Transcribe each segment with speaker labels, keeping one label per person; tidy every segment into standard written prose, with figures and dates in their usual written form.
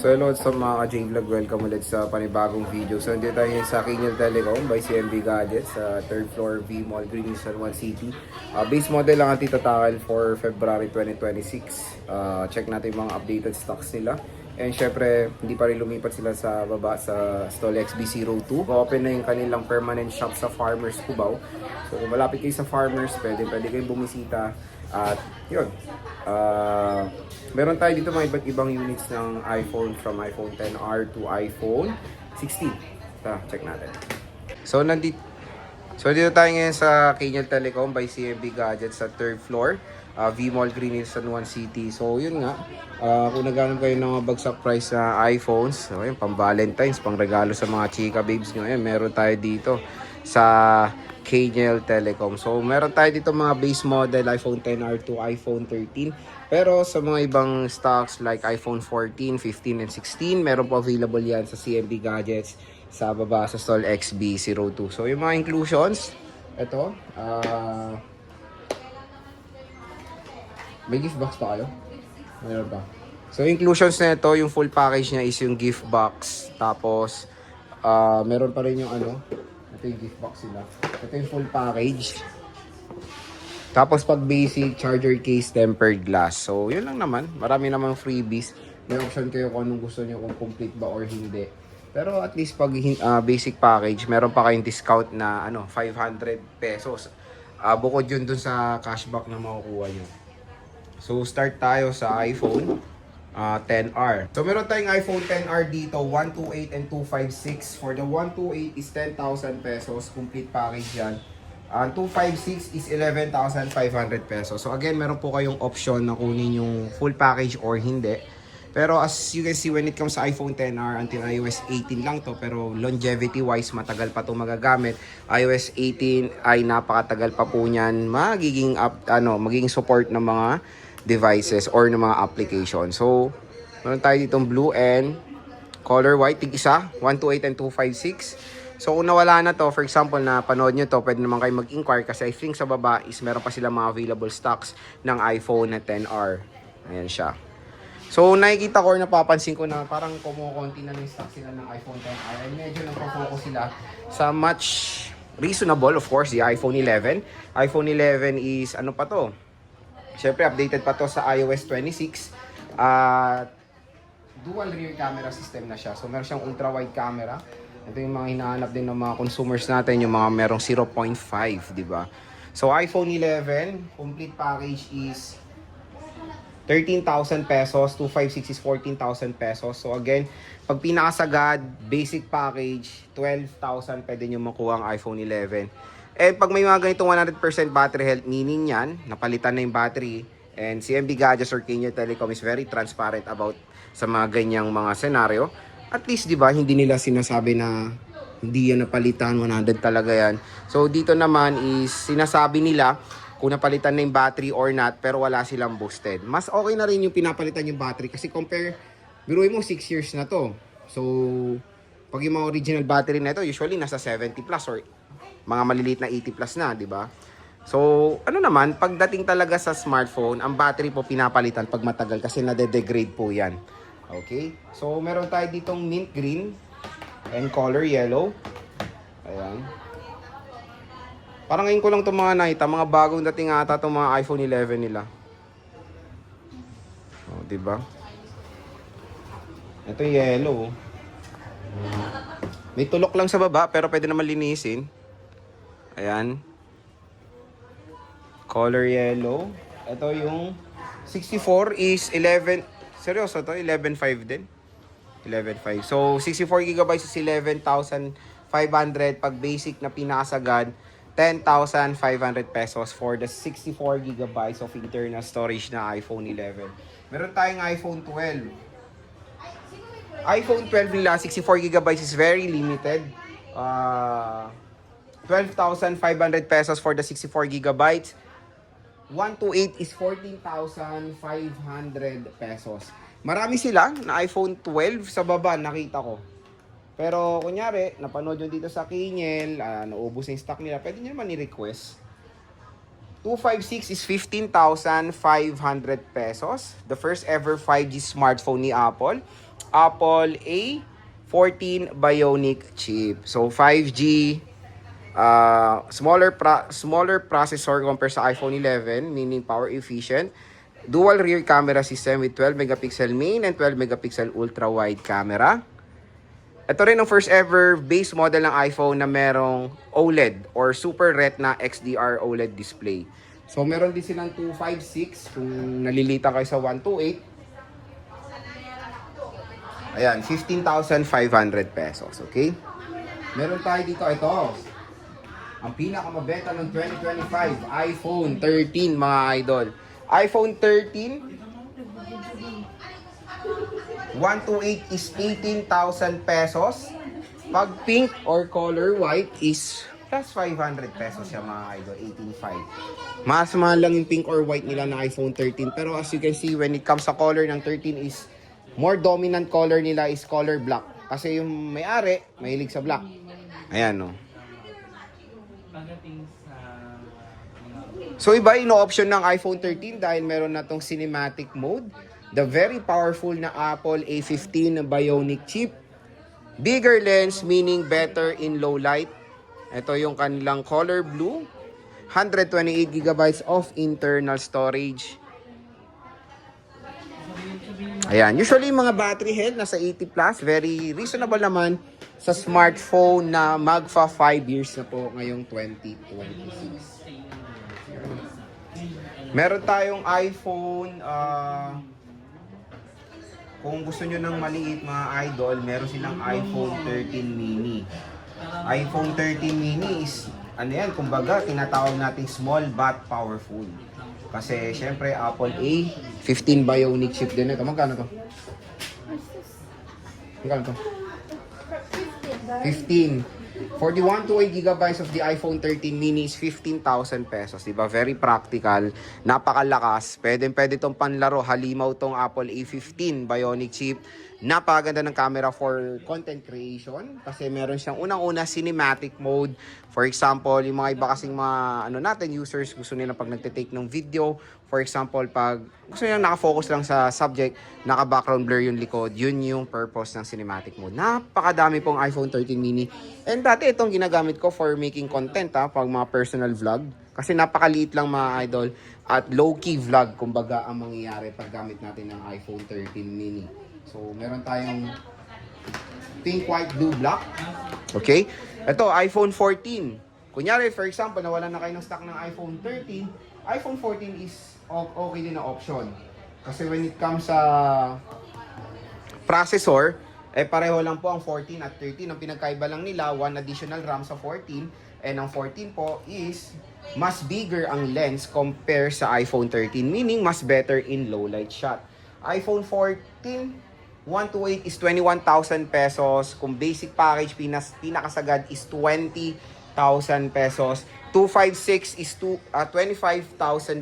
Speaker 1: So hello sa mga ka-J-Vlog, welcome ulit sa panibagong video. So nandito tayo sa Kinyel Telecom by CMB Gadgets sa 3rd floor V Mall, Green San Juan City. Base model lang ang titatakal for February 2026. Check natin yung mga updated stocks nila. And syempre, hindi pa rin lumipat sila sa baba sa Stall XB02. Open na yung kanilang permanent shop sa Farmers Cubao. So kung malapit kayo sa Farmers, pwede kayong bumisita. At yun, meron tayo dito mga iba't ibang units ng iPhone from iPhone XR to iPhone 16. Check natin. So dito tayo ngayon sa Kinyel Telecom by CMB Gadgets sa 3rd floor, V Mall, Green San Juan City. So yun nga, kung naghanap kayo ng mga bagsak price na iPhones, so, yun, pang Valentine's, pang regalo sa mga chika babes nyo, yun, meron tayo dito sa Kinyel Telecom. So meron tayo dito mga base model iPhone XR to iPhone 13. Pero sa mga ibang stocks like iPhone 14, 15, and 16, meron po available yan sa CMB Gadgets sa baba sa Stall XB02. So yung mga inclusions, ito, may gift box pa kayo? Meron pa. So inclusions na ito, yung full package niya is yung gift box. Tapos, meron pa rin yung ano, ito yung gift box nila. Ito yung full package. Tapos pag basic, charger case, tempered glass. So yun lang naman. Marami namang freebies. May option kayo kung anong gusto nyo, kung complete ba or hindi. Pero at least pag basic package, meron pa kayong discount na 500 pesos. Bukod yun dun sa cashback na makukuha nyo. So start tayo sa iPhone XR. So meron tayong iPhone XR dito, 128 and 256. For the 128 is 10,000 pesos, complete package yan. 256 is 11,500 pesos. So again, meron po kayong option na kunin yung full package or hindi. Pero as you can see, when it comes sa iPhone XR, until iOS 18 lang to. Pero longevity wise, matagal pa to magagamit. iOS 18 ay napakatagal pa po niyan magiging support ng mga devices or ng mga application. So, meron tayo ditong blue and color white, tig-isa, 128 and 256. So, kung nawala na to, for example, na panood nyo to, pwede naman kayo mag-inquire kasi I think sa baba is meron pa sila mga available stocks ng iPhone na XR. Ayan siya. So, nakikita ko or napapansin ko na parang kumukonti na yung stock sila ng iPhone XR. And medyo nagpo-focus sila sa much reasonable, of course, the iPhone 11. iPhone 11 is, ano pa to? Siyempre, updated pa to sa iOS 26. Dual rear camera system na siya. So, meron siyang ultra-wide camera. Ito yung mga hinahanap din ng mga consumers natin, yung mga merong 0.5, di ba? So, iPhone 11, complete package is 13,000 pesos. 256 is 14,000 pesos. So, again, pag pinakasagad, basic package, 12,000 pwede nyo makuha ang iPhone 11. And pag may mga ganitong 100% battery health, meaning yan, napalitan na yung battery, and CMB Gadgets or Kinyel Telecom is very transparent about sa mga ganyang mga senaryo. At least, di ba, hindi nila sinasabi na hindi yan napalitan, 100 talaga yan. So, dito naman is sinasabi nila kung napalitan na yung battery or not, pero wala silang boosted. Mas okay na rin yung pinapalitan yung battery kasi compare, biruin mo 6 years na to. So, pag yung mga original battery na ito, usually nasa 70 plus or mga maliliit na 80 plus na, di ba? So, ano naman, pagdating talaga sa smartphone, ang battery po pinapalitan pag matagal kasi nade-degrade po yan. Okay? So, meron tayo ditong mint green and color yellow. Ayan. Parang ngayon ko lang itong mga nakita, mga bagong dating ata itong mga iPhone 11 nila. O, di ba? Ito yellow. May tulok lang sa baba, pero pwede naman linisin. Ayan. Color yellow. Ito yung 64 is 11. Seryoso to? 11.5 din. 11.5. So, 64GB is 11,500. Pag basic na pinakasagad, 10,500 pesos for the 64GB of internal storage na iPhone 11. Meron tayong iPhone 12. iPhone 12 nila, 64GB is very limited. 12,500 pesos for the 64GB. 128 is 14,500 pesos. Marami sila na iPhone 12 sa baba, nakita ko. Pero kunyari, napanood nyo dito sa Kinyel, naubos yung stock nila, pwede nyo naman i-request. 256 is 15,500 pesos. The first ever 5G smartphone ni Apple. Apple A14 Bionic chip. So 5G, smaller processor compared sa iPhone 11, meaning power efficient. Dual rear camera system with 12 megapixel main and 12 megapixel ultra wide camera. Ito rin ang first ever base model ng iPhone na merong OLED or Super Retina XDR OLED display. So meron din silang 256 kung nalilita kayo sa 128. Ayan, 15,500 pesos, okay? Meron tayo dito, ito. Ang pinakamabenta ng 2025, iPhone 13 mga idol. iPhone 13, 128 is 18,000 pesos. Pag pink or color white is plus 500 pesos siya mga idol, 18,500. Mas mahal lang yung pink or white nila na iPhone 13. Pero as you can see, when it comes sa color ng 13 is more dominant color nila is color black. Kasi yung may-ari, mahilig sa black. Ayan, no. So, iba yung option ng iPhone 13 dahil meron na tong cinematic mode. The very powerful na Apple A15 na Bionic chip. Bigger lens, meaning better in low light. Ito yung kanilang color blue. 128 gigabytes of internal storage. Ayan, usually mga battery health nasa 80 plus, very reasonable naman sa smartphone na magfa 5 years na po ngayong 2026. Meron tayong iPhone, kung gusto nyo ng maliit mga idol, meron silang iPhone 13 mini. iPhone 13 mini is, ano yan, kumbaga, tinatawag natin small but powerful. Kasi, syempre, Apple A15 Bionic chip din ito. Magkano to? Magkano to? 15. For the 128 gigabytes of the iPhone 13 mini is 15,000 pesos. Diba? Very practical. Napakalakas. Pwede itong panlaro. Halimaw tong Apple A15 Bionic chip. Napakaganda ng camera for content creation. Kasi meron siyang unang-una cinematic mode. For example, yung mga iba kasing mga users gusto nila pag nagtitake ng video. For example, pag gusto nila nakafocus lang sa subject, naka-background blur yung likod, yun yung purpose ng cinematic mode. Napakadami pong iPhone 13 mini. And dati itong ginagamit ko for making content pag mga personal vlog. Kasi napakaliit lang mga idol at low-key vlog, kumbaga ang mangyayari pag gamit natin ng iPhone 13 mini. So, meron tayong pink, white, blue, black. Okay? Ito, iPhone 14. Kunyari, for example, nawalan na kayo ng stock ng iPhone 13, iPhone 14 is okay din na option. Kasi when it comes sa processor, pareho lang po ang 14 at 13. Ang pinagkaiba lang nila, 1 additional RAM sa 14. And ang 14 po is mas bigger ang lens compare sa iPhone 13. Meaning, mas better in low light shot. iPhone 14, 128 is 21,000 pesos. Kung basic package, pinakasagad is 20,000 pesos. 256 is 25,000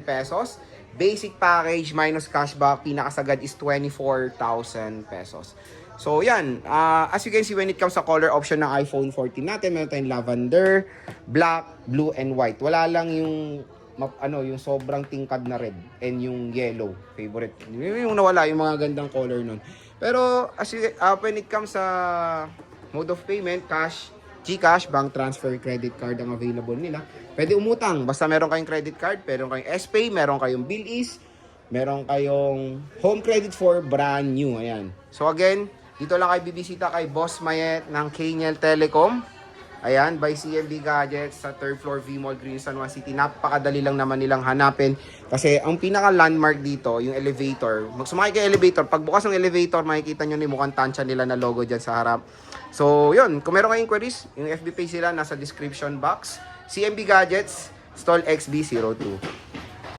Speaker 1: pesos. Basic package minus cashback, pinakasagad is 24,000 pesos. So, yan. As you can see, when it comes sa color option ng iPhone 14 natin, meron tayong lavender, black, blue, and white. Wala lang yung yung sobrang tingkad na red and yung yellow. Favorite. Yung nawala, yung mga gandang color nun. Pero, when it comes sa mode of payment, cash, GCash, bank transfer, credit card ang available nila. Pwede umutang. Basta meron kayong credit card, meron kayong SPay, meron kayong BillEase, meron kayong home credit for brand new. Ayan. So again, dito lang kayo bibisita kay Boss Mayet ng Kaniel Telecom. Ayan, by CMB Gadgets sa 3rd floor V-Mall, Green San Juan City. Napakadali lang naman nilang hanapin. Kasi ang pinaka-landmark dito, yung elevator. Magsumakay kayo elevator. Pagbukas ng elevator, makikita nyo ni mukhang tansya nila na logo dyan sa harap. So, yun. Kung meron kayong inquiries, yung FB page sila nasa description box. CMB Gadgets, Stall XB02.